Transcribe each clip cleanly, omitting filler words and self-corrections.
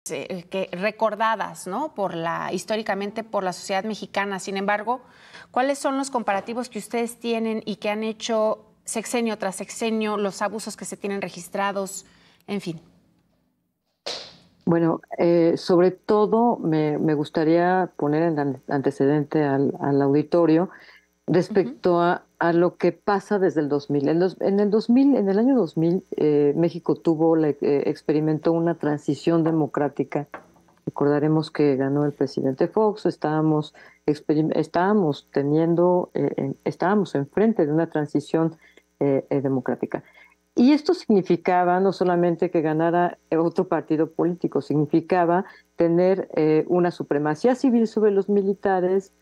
que recordadas, ¿no? Históricamente por la sociedad mexicana. Sin embargo, ¿cuáles son los comparativos que ustedes tienen y que han hecho sexenio tras sexenio, los abusos que se tienen registrados, en fin? Bueno, sobre todo me gustaría poner en antecedente al auditorio respecto a lo que pasa desde el 2000. En el año 2000, México experimentó una transición democrática. Recordaremos que ganó el presidente Fox, estábamos enfrente de una transición democrática. Y esto significaba no solamente que ganara otro partido político, significaba tener una supremacía civil sobre los militares,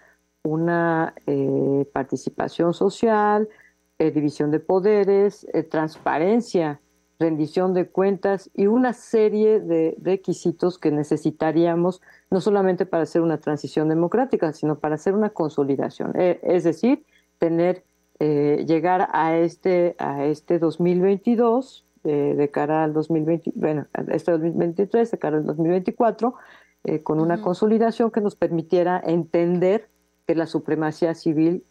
una participación social, división de poderes, transparencia, rendición de cuentas y una serie de requisitos que necesitaríamos no solamente para hacer una transición democrática, sino para hacer una consolidación. Es decir, llegar a este 2022, de cara al 2020, bueno, a este 2023, de cara al 2024, con una consolidación que nos permitiera entender que la supremacía civil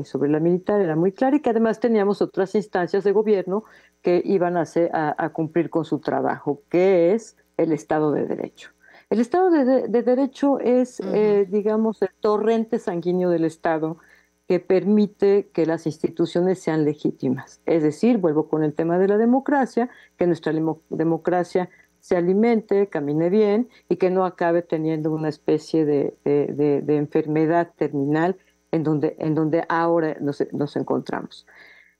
sobre la militar era muy clara y que además teníamos otras instancias de gobierno que iban a cumplir con su trabajo, que es el Estado de Derecho. El Estado de Derecho es, digamos, el torrente sanguíneo del Estado que permite que las instituciones sean legítimas. Es decir, vuelvo con el tema de la democracia, que nuestra democracia se alimente, camine bien y que no acabe teniendo una especie de enfermedad terminal en donde ahora nos encontramos.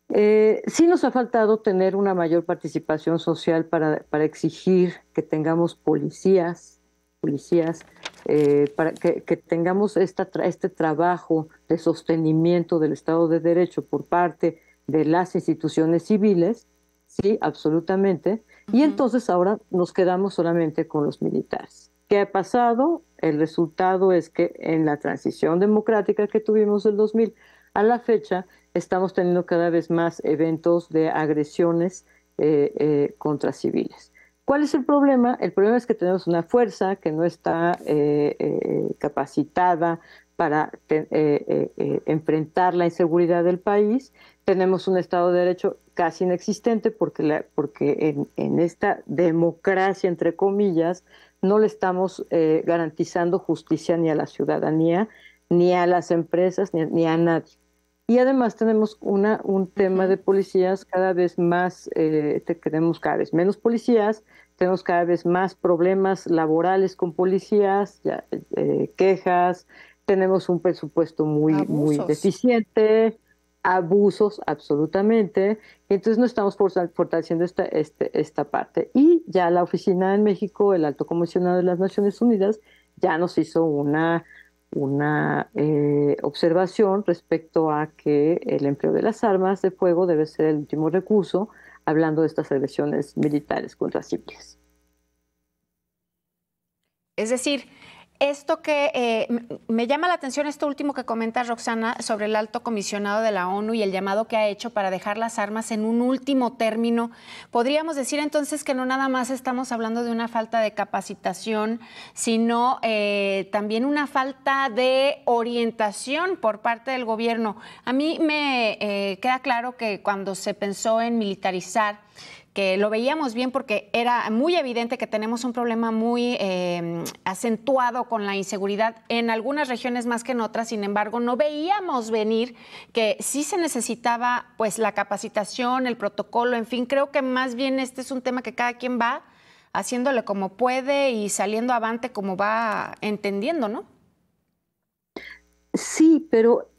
Sí nos ha faltado tener una mayor participación social para exigir que tengamos policías, para que tengamos este trabajo de sostenimiento del Estado de Derecho por parte de las instituciones civiles, sí, absolutamente, y entonces ahora nos quedamos solamente con los militares. ¿Qué ha pasado? El resultado es que en la transición democrática que tuvimos del 2000 a la fecha, estamos teniendo cada vez más eventos de agresiones contra civiles. ¿Cuál es el problema? El problema es que tenemos una fuerza que no está capacitada para enfrentar la inseguridad del país. Tenemos un Estado de Derecho casi inexistente porque en esta democracia, entre comillas, no le estamos garantizando justicia ni a la ciudadanía, ni a las empresas, ni a nadie. Y además tenemos un tema de policías cada vez más, tenemos cada vez menos policías, tenemos cada vez más problemas laborales con policías, quejas, tenemos un presupuesto muy Abusos. deficiente, abusos absolutamente, entonces no estamos fortaleciendo esta parte. Y ya la oficina en México, el Alto Comisionado de las Naciones Unidas, ya nos hizo una observación respecto a que el empleo de las armas de fuego debe ser el último recurso, hablando de estas agresiones militares contra civiles. Es decir, esto que me llama la atención, esto último que comenta Roxana sobre el alto comisionado de la ONU y el llamado que ha hecho para dejar las armas en un último término. Podríamos decir entonces que no nada más estamos hablando de una falta de capacitación, sino también una falta de orientación por parte del gobierno. A mí me queda claro que cuando se pensó en militarizar, que lo veíamos bien porque era muy evidente que tenemos un problema muy acentuado con la inseguridad en algunas regiones más que en otras. Sin embargo, no veíamos venir que sí se necesitaba pues la capacitación, el protocolo, en fin. Creo que más bien este es un tema que cada quien va haciéndole como puede y saliendo avante como va entendiendo, ¿no? Sí, pero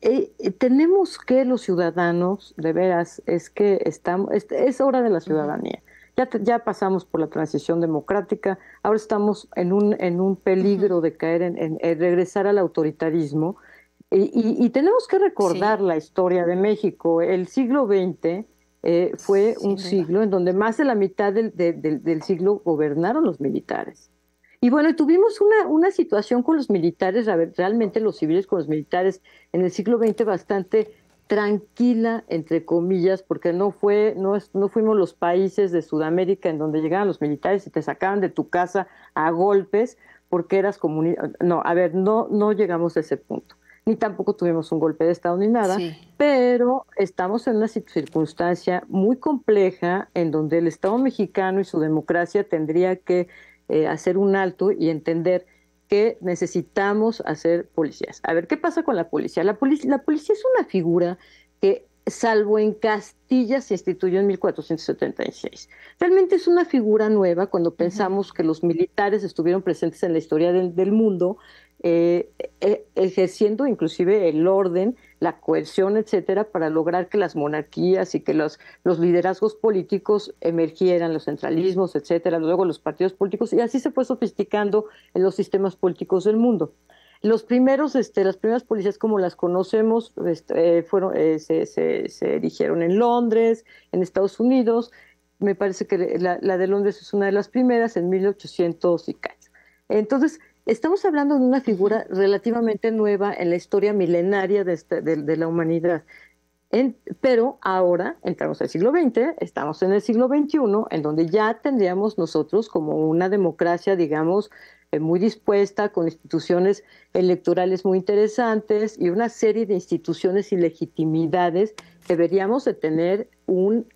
tenemos que los ciudadanos, de veras, es que es hora de la ciudadanía. Ya pasamos por la transición democrática, ahora estamos en un peligro de caer en regresar al autoritarismo y tenemos que recordar Sí, la historia de México. El siglo XX fue un sin duda. siglo en donde más de la mitad del siglo gobernaron los militares. Y bueno, tuvimos una situación con los militares, realmente los civiles con los militares en el siglo XX bastante tranquila, entre comillas, porque no fuimos los países de Sudamérica en donde llegaban los militares y te sacaban de tu casa a golpes porque eras comunista. No, a ver, no llegamos a ese punto. Ni tampoco tuvimos un golpe de Estado ni nada, Sí. pero estamos en una circunstancia muy compleja en donde el Estado mexicano y su democracia tendría que hacer un alto y entender que necesitamos hacer policías. A ver, ¿qué pasa con la policía? La policía es una figura que, salvo en Castilla, se instituyó en 1476. Realmente es una figura nueva cuando pensamos que los militares estuvieron presentes en la historia del mundo, ejerciendo inclusive el orden, la coerción, etcétera, para lograr que las monarquías y que los liderazgos políticos emergieran, los centralismos, etcétera, luego los partidos políticos, y así se fue sofisticando en los sistemas políticos del mundo. Las primeras policías como las conocemos se erigieron en Londres, en Estados Unidos. Me parece que la de Londres es una de las primeras en 1800 y cacho. Entonces, estamos hablando de una figura relativamente nueva en la historia milenaria de la humanidad. Pero ahora entramos al siglo XX, estamos en el siglo XXI, en donde ya tendríamos nosotros como una democracia, digamos, muy dispuesta, con instituciones electorales muy interesantes y una serie de instituciones y legitimidades. Deberíamos de tener un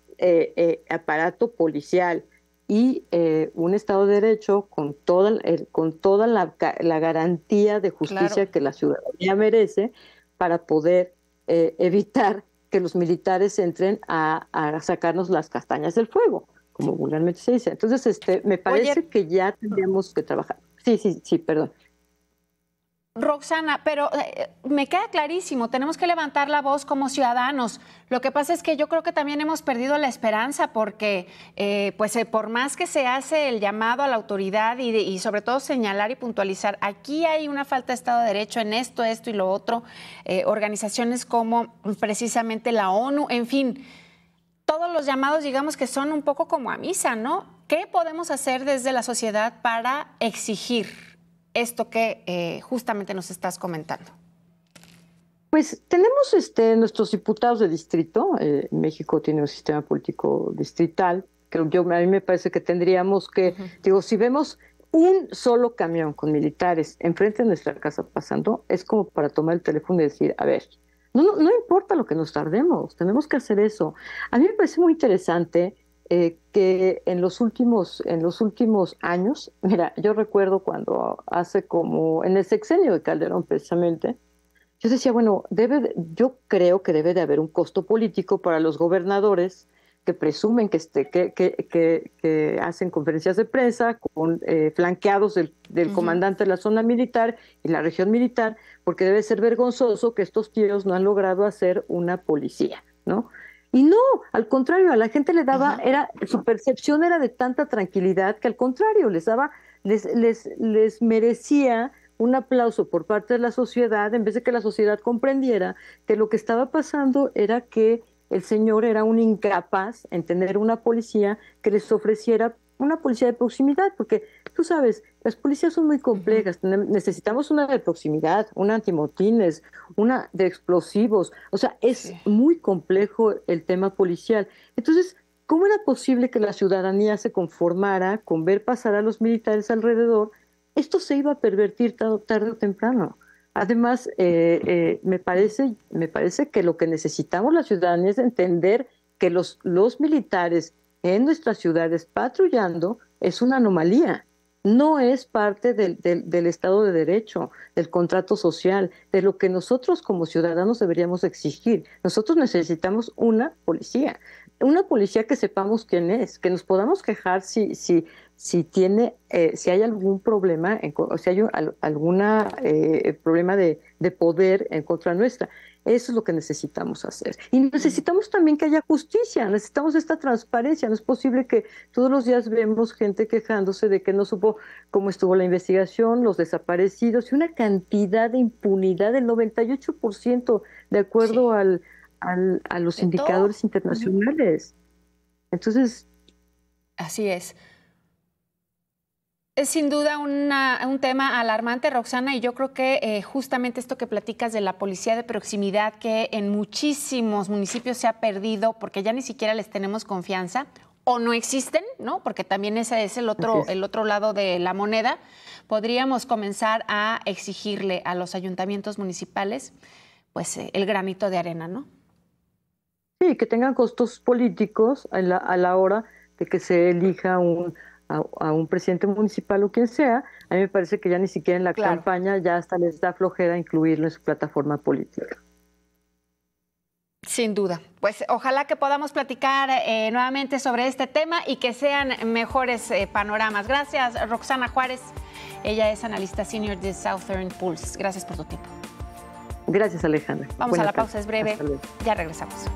aparato policial y un Estado de Derecho con toda la garantía de justicia Claro. que la ciudadanía merece para poder evitar que los militares entren a sacarnos las castañas del fuego, como vulgarmente se dice. Entonces, me Oye, parece que ya tendríamos que trabajar. Sí, perdón. Roxana, pero me queda clarísimo, tenemos que levantar la voz como ciudadanos. Lo que pasa es que yo creo que también hemos perdido la esperanza porque, por más que se hace el llamado a la autoridad y sobre todo señalar y puntualizar, aquí hay una falta de Estado de Derecho en esto y lo otro, organizaciones como precisamente la ONU, en fin, todos los llamados, digamos que son un poco como a misa, ¿no? ¿Qué podemos hacer desde la sociedad para exigir esto que justamente nos estás comentando? Pues tenemos nuestros diputados de distrito. México tiene un sistema político distrital. A mí me parece que tendríamos que, digo, si vemos un solo camión con militares enfrente de nuestra casa pasando, es como para tomar el teléfono y decir, a ver, no importa lo que nos tardemos, tenemos que hacer eso. A mí me parece muy interesante que en los últimos años, mira, yo recuerdo cuando en el sexenio de Calderón precisamente, yo decía, bueno, yo creo que debe de haber un costo político para los gobernadores que presumen que hacen conferencias de prensa flanqueados del comandante de la zona militar y la región militar, porque debe ser vergonzoso que estos tíos no han logrado hacer una policía, ¿no? Y no, al contrario, a la gente le daba, su percepción era de tanta tranquilidad que al contrario, les merecía un aplauso por parte de la sociedad, en vez de que la sociedad comprendiera que lo que estaba pasando era que el señor era un incapaz en tener una policía que les ofreciera una policía de proximidad, porque tú sabes, las policías son muy complejas, necesitamos una de proximidad, una antimotines, una de explosivos, o sea, es muy complejo el tema policial. Entonces, ¿cómo era posible que la ciudadanía se conformara con ver pasar a los militares alrededor? Esto se iba a pervertir tarde o temprano. Además, me parece que lo que necesitamos la ciudadanía es entender que los militares en nuestras ciudades patrullando es una anomalía. No es parte del Estado de Derecho, del contrato social, de lo que nosotros como ciudadanos deberíamos exigir. Nosotros necesitamos una policía que sepamos quién es, que nos podamos quejar si hay algún problema, o si hay algún problema de poder en contra nuestra. Eso es lo que necesitamos hacer. Y necesitamos también que haya justicia, necesitamos esta transparencia. No es posible que todos los días vemos gente quejándose de que no supo cómo estuvo la investigación, los desaparecidos y una cantidad de impunidad del 98% de acuerdo a los indicadores internacionales. Entonces, así es. Es sin duda un tema alarmante, Roxana, y yo creo que justamente esto que platicas de la policía de proximidad, que en muchísimos municipios se ha perdido porque ya ni siquiera les tenemos confianza o no existen, ¿no? Porque también ese es el otro lado de la moneda. Podríamos comenzar a exigirle a los ayuntamientos municipales, pues, el granito de arena, ¿no? Sí, que tengan costos políticos a la hora de que se elija a un presidente municipal o quien sea. A mí me parece que ya ni siquiera en la campaña ya hasta les da flojera incluirlo en su plataforma política. Sin duda. Pues ojalá que podamos platicar nuevamente sobre este tema y que sean mejores panoramas. Gracias, Roxana Juárez. Ella es analista senior de Southern Pulse. Gracias por tu tiempo. Gracias, Alejandra. Vamos a la pausa, es breve. Ya regresamos.